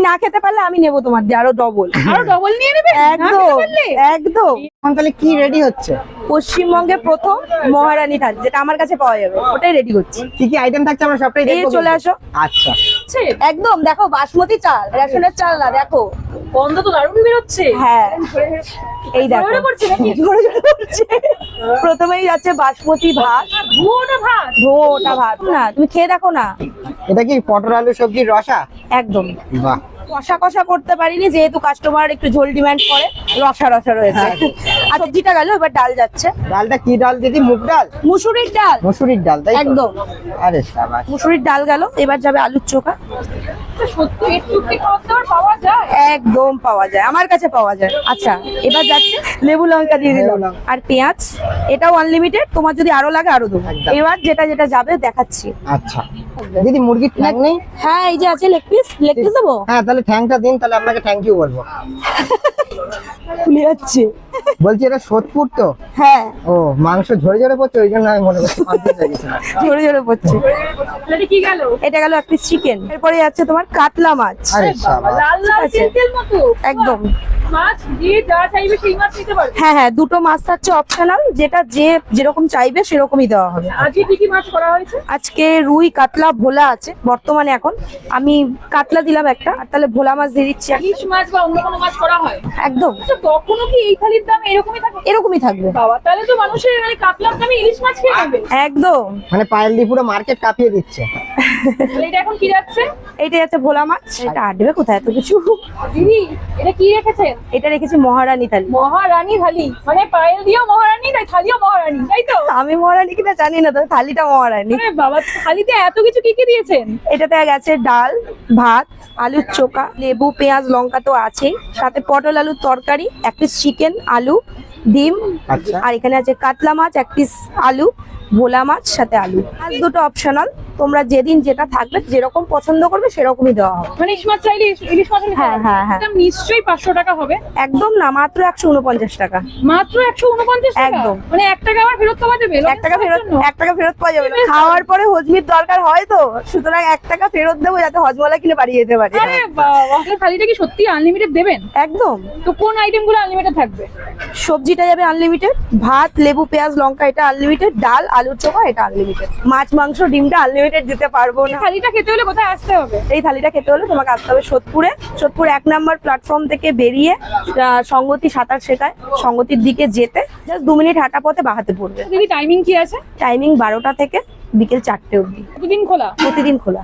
না খেতে পারলে আমি নেবো তোমার দিয়ে আরো ডবল নিয়ে নেবে একদম একদম। এখন তাহলে কি রেডি হচ্ছে? পশ্চিমবঙ্গে প্রথম মহারানী থাল যেটা আমার কাছে পাওয়া যাবে ওটাই রেডি করছি। কি কি আইটেম থাকছে আমরা সবটাই এই দেখবো। চলে আসো। আচ্ছা একদম দেখো বাসমতি চাল, রেশনের চাল না, দেখো গন্ধ তো দারুণ বেরোচ্ছে। হ্যাঁ এই দেখো জোরে পড়ছে নাকি? জোরে জোরে পড়ছে। প্রথমেই যাচ্ছে বাসমতি ভাত, ধোঁয়াটা ভাত। ধোটা ভাত না তুমি খেয়ে দেখো না। এটা কি পটল আলু সবজির রসা? একদম বাহ, কষা কষা করতে পারিনি যেহেতু কাস্টমার একটু ঝোল ডিমান্ড করে, রসা রসা রয়েছে। আর সবজিটা গেল, এবার ডাল যাচ্ছে। ডালটা কি ডাল দিদি? মুগ ডাল? মুসুরির ডাল, মসুরির ডাল তাই তো? একদম। আরে সাবাস। মুসুরির ডাল গেল, এবার যাবে আলুর চোখা। সত্যি একটু কি খাবার পাওয়া যায়? একদম পাওয়া যায়, আমার কাছে পাওয়া যায়। আচ্ছা এবার যাচ্ছে লেবু লঙ্কা দিয়ে দিলাম লেবু লঙ্কা। আর পেঁয়াজ, এটাও আনলিমিটেড, তোমার যদি আরো লাগে আরো দেবো। একদম। এবার যেটা যেটা যাবে দেখাচ্ছি। আচ্ছা দিদি মুরগির ঠ্যাং নেই? হ্যাঁ এই যে আছে লেগ পিস, লেগ পিস দেবো। হ্যাঁ তাহলে ঠ্যাংটা দিন, তাহলে আপনাকে থ্যাংক ইউ বলবো। খুলে যাচ্ছে। বলছি এটা সোদপুর তো? হ্যাঁ ও মাংস ঝরে ঝরে পড়ছে, ওই জন্য আমি মনে করছি কনফিউজ হয়ে গেছিলাম। জোরে জোরে পড়ছে। তাহলে কি গেল? এটা গেল এক পিস চিকেন। এরপরে যাচ্ছে তোমার কাতলা মাছ। আরে সাবাস। লাল লাল আছে। তেল তেল মতো একদম। মাছ দিয়ে যা চাইবে সেই মাছ নিতে পারবে। হ্যাঁ হ্যাঁ, দুটো মাছ থাকছে অপশনাল, যেটা যে যেরকম চাইবে সেরকমই দেওয়া হবে। আজকে কি কি মাছ করা হয়েছে? আজকে রুই কাতলা ভোলা আছে বর্তমানে, এখন আমি কাতলা দিলাম একটা, আর তাহলে ভোলা মাছ দিয়ে দিচ্ছি একটা। ইলিশ মাছ বা অন্য কোনো মাছ করা হয়? একদম আচ্ছা তখনও কি এই থালির দাম এরকমই থাকে? এরকমই থাকবে। বাবা তাহলে তো মানুষের মানে কাতলার দামে ইলিশ মাছ খেয়ে নেবে। একদম। মানে পায়েল দি পুরো মার্কেট কাঁপিয়ে দিচ্ছে। তাহলে এটা এখন কি যাচ্ছে? এইটা যাচ্ছে ভোলা মাছ। এটা আটবে কোথায় এত কিছু। দিদি এটা কি রেখেছেন? এটা রেখেছি মহারানী থালি। মহারানী থালি, মানে পায়েল দিয়েও মহারানী তাই থালিও মহারানী, তাই তো? আমি মহারানী কিনা জানি না, তবে থালিটা মহারানী। আরে বাবা থালিতে এত কিছু কি কি দিয়েছেন? এটাতে গেছে ডাল, ভাত, আলুর চোখা, লেবু পেঁয়াজ লঙ্কা তো আছেই, সাথে পটল আলুর তরকারি, এক পিস চিকেন, আলু, ডিম, আচ্ছা। আর এখানে আছে কাতলা মাছ, এক পিস আলু, ভোলা মাছ সাথে আলু। মাছ দুটো অপশনাল, তোমরা যেদিন যেটা থাকবে যেরকম পছন্দ করবে সেরকমই দেওয়া হবে। মানে ইলিশ মাছ চাইলে ইলিশ মাছ হ্যাঁ, হ্যাঁ, হ্যাঁ। দাম নিশ্চয়ই 500 টাকা হবে। একদম না, মাত্র 149 টাকা। মাত্র 149 টাকা? একদম। মানে 1 টাকা আবার ফেরত পাওয়া যাবে? 1 টাকা ফেরত, 1 টাকা ফেরত পাওয়া যাবে না। খাওয়ার পরে হজমির দরকার হয় তো, সুতরাং 1 টাকা ফেরত দেবো যাতে হজমলা কিনে বাড়ি যেতে পারি। আরে বাবা থালিটা কি সত্যি আনলিমিটেড দেবেন? একদম। তো কোন আইটেম গুলো আনলিমিটেড থাকবে? সবজিটা যাবে আনলিমিটেড, ভাত লেবু পেঁয়াজ লঙ্কা এটা আনলিমিটেড, ডাল আলুর চোখা এটা আনলিমিটেড, মাছ মাংস ডিমটা আনলিমিটেড দিতে পারবো না। থালিটা খেতে হলে কোথায় আসতে হবে? এই থালিটা খেতে হলে তোমাকে আসতে হবে সোদপুরে। সোদপুর 1 নম্বর প্ল্যাটফর্ম থেকে বেরিয়ে সঙ্গতি সাঁতার শেখায়, সঙ্গতির দিকে যেতে জাস্ট 2 মিনিট হাঁটা পথে বাহাতে পড়বে। দিদি টাইমিং কি আছে? টাইমিং 12টা থেকে বিকেল 4টে অবধি, প্রতিদিন খোলা? প্রতিদিন খোলা।